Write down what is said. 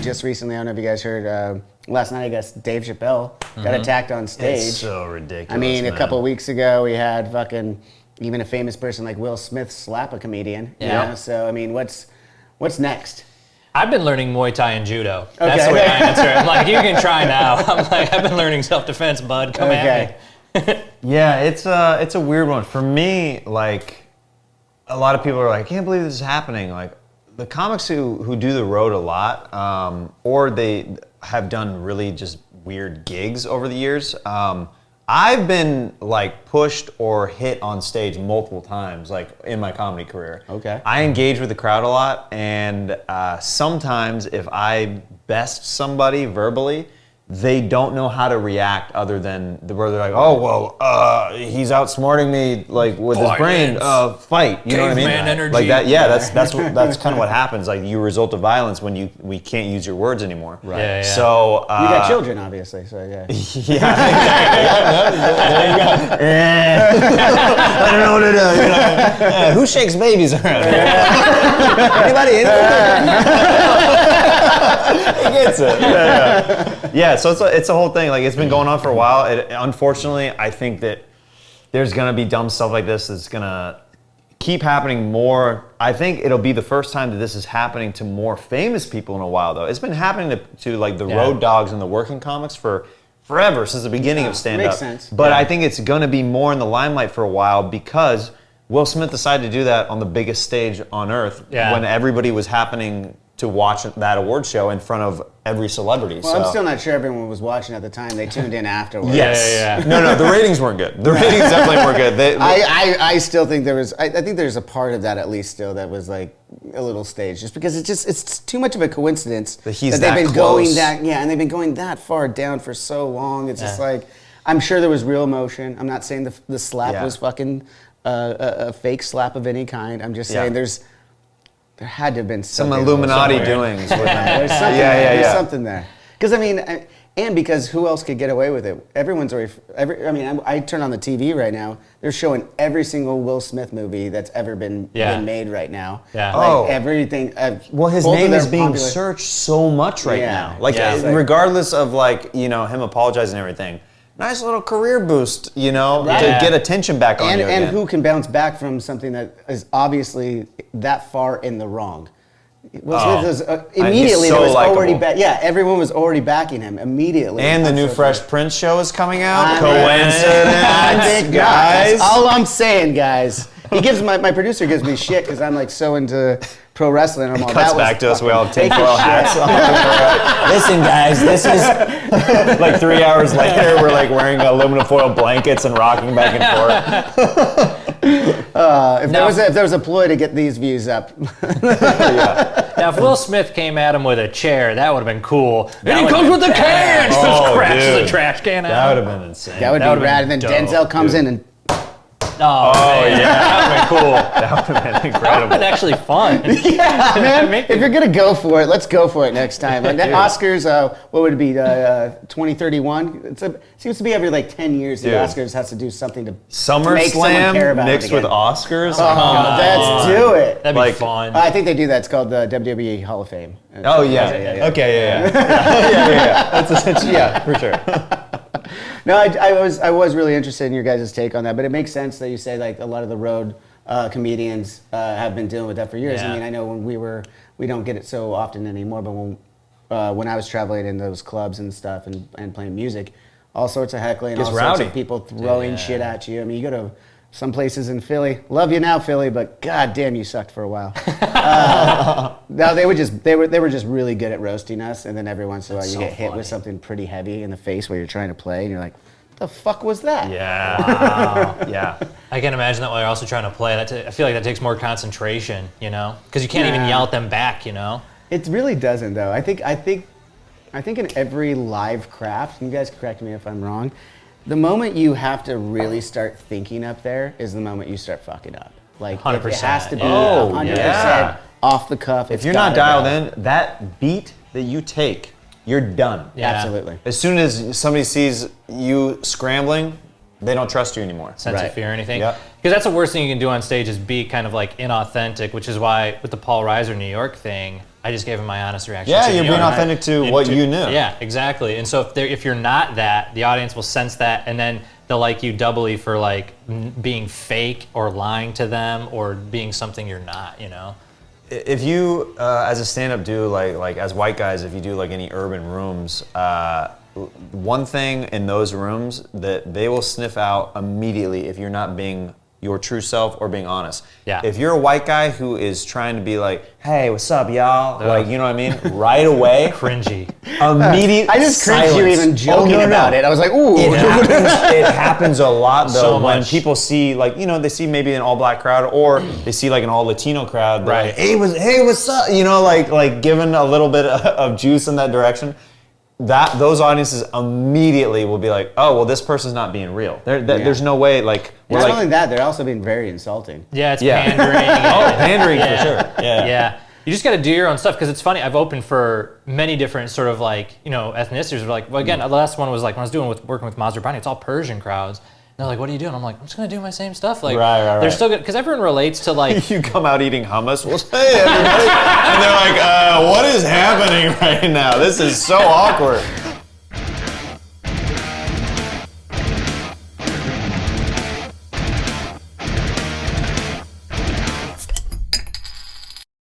just recently, I don't know if you guys heard, last night, I guess, Dave Chappelle got attacked on stage. It's so ridiculous, I mean, man. a couple of weeks ago, we had fucking, even a famous person like Will Smith slap a comedian. Yeah. You know? So, I mean, what's next? I've been learning Muay Thai and Judo. That's the way I answer it. I'm like, you can try now. I'm like, I've been learning self-defense, bud. Come at me. Yeah, it's a weird one. For me, like, a lot of people are like, I can't believe this is happening. Like, the comics who do the road a lot, or they have done really just weird gigs over the years, I've been like pushed or hit on stage multiple times, like in my comedy career. Okay. I engage with the crowd a lot, and sometimes if I best somebody verbally, they don't know how to react other than where they're like, oh well, he's outsmarting me like with his brain. Fight, you know what I mean? Caveman energy. Like that. Yeah, that's kind of what happens. Like you result to violence when we can't use your words anymore. Right. Yeah. So You got children, obviously, so yeah. I don't know what to do. You know? Who shakes babies around here? Anybody? He gets it. Yeah. So it's a whole thing. Like it's been going on for a while. Unfortunately, I think that there's gonna be dumb stuff like this that's gonna keep happening more. I think it'll be the first time that this is happening to more famous people in a while, though. It's been happening to like the road dogs and the working comics for forever, since the beginning of stand-up. Makes sense. But I think it's gonna be more in the limelight for a while because Will Smith decided to do that on the biggest stage on earth when everybody was happening to watch that award show in front of every celebrity. Well, I'm still not sure everyone was watching at the time. They tuned in afterwards. Yes. No, the ratings weren't good. The ratings definitely weren't good. I still think there was. I think there's a part of that at least still that was like a little staged, just because it's too much of a coincidence that he's they've been close. going that and they've been going that far down for so long. It's just like I'm sure there was real emotion. I'm not saying the slap was fucking a fake slap of any kind. I'm just saying there had to have been some Illuminati doings with them. There's something There's something there. Because I mean, and because who else could get away with it? Everyone's already. I turn on the TV right now. They're showing every single Will Smith movie that's ever been made right now. Yeah. Like everything. Well, his name is being searched so much right now. Like regardless of like him apologizing and everything. Nice little career boost, to get attention back on you again. And who can bounce back from something that is obviously that far in the wrong? Will Smith was immediately so there was already likable. everyone was already backing him immediately. And the new Fresh Prince show is coming out. Coincidence, guys. That's all I'm saying, guys. He gives my producer gives me shit because I'm like so into pro wrestling. I'm all, Cuts back to us. We all have tinfoil hats on. Listen, guys, this is like 3 hours later. We're like wearing aluminum foil blankets and rocking back and forth. If there was a ploy to get these views up. Now, if Will Smith came at him with a chair, that would have been cool. And he comes with a can! Just crashes a trash can out. That would have been insane. That would be rad. And then Denzel comes in and. Oh man. That would have been cool. That would have been incredible. That would have been actually fun. Yeah, man. If you're gonna go for it, let's go for it next time. And Oscars, what would it be? 2031. It seems to be every like 10 years. The Oscars has to do something to make someone care about SummerSlam mixed it again. with Oscars. Let's do it. That'd be fun. I think they do that. It's called the WWE Hall of Fame. Oh yeah. Okay. Yeah. That's essentially for sure. No, I was really interested in your guys' take on that, but it makes sense that you say like a lot of the road comedians have been dealing with that for years. Yeah. I mean, I know when we don't get it so often anymore, but when I was traveling in those clubs and stuff and playing music, all sorts of heckling, all sorts of people throwing shit at you. I mean, you go to some places in Philly. Love you now, Philly, but god damn, you sucked for a while. No, they were just really good at roasting us, and then every once in a while you get hit with something pretty heavy in the face where you're trying to play, and you're like, "What the fuck was that?" Yeah. Wow. Yeah. I can imagine that while you're also trying to play. I feel like that takes more concentration, because you can't even yell at them back, It really doesn't, though. I think in every live craft, and you guys can correct me if I'm wrong, the moment you have to really start thinking up there is the moment you start fucking up. Like 100%. It has to be 100% off the cuff. If you're not dialed in, that beat that you take, you're done. Yeah. Absolutely. As soon as somebody sees you scrambling, they don't trust you anymore. Sense of fear or anything. Yep. Because that's the worst thing you can do on stage is be kind of like inauthentic, which is why with the Paul Reiser New York thing, I just gave him my honest reaction. Yeah, to you're being authentic to what you knew. Yeah, exactly. And so if you're not that, the audience will sense that, and then they'll like you doubly for like being fake or lying to them or being something you're not. If you, as a stand-up, do like as white guys, if you do like any urban rooms, one thing in those rooms that they will sniff out immediately if you're not being your true self or being honest. Yeah. If you're a white guy who is trying to be like, hey, what's up, y'all? Like, you know what I mean? Right away. Cringy. Immediate I just cringed you even joking about it. I was like, ooh. It happens a lot though So when much. people see like, they see maybe an all black crowd or they see like an all Latino crowd. Right. Like, hey, what's up? Like giving a little bit of juice in that direction. Those audiences immediately will be like, oh, well, this person's not being real. There's no way, like... Not only that, they're also being very insulting. Yeah, it's pandering. Pandering for sure. Yeah. You just got to do your own stuff, because it's funny, I've opened for many different sort of like, ethnicities. Like, well, again, the last one was like, when I was working with Maserati, it's all Persian crowds. And they're like, what are you doing? I'm like, I'm just going to do my same stuff. Like, right. They're still good, because everyone relates to like... You come out eating hummus, well, hey, everybody. And they're like, what is happening right now? This is so awkward.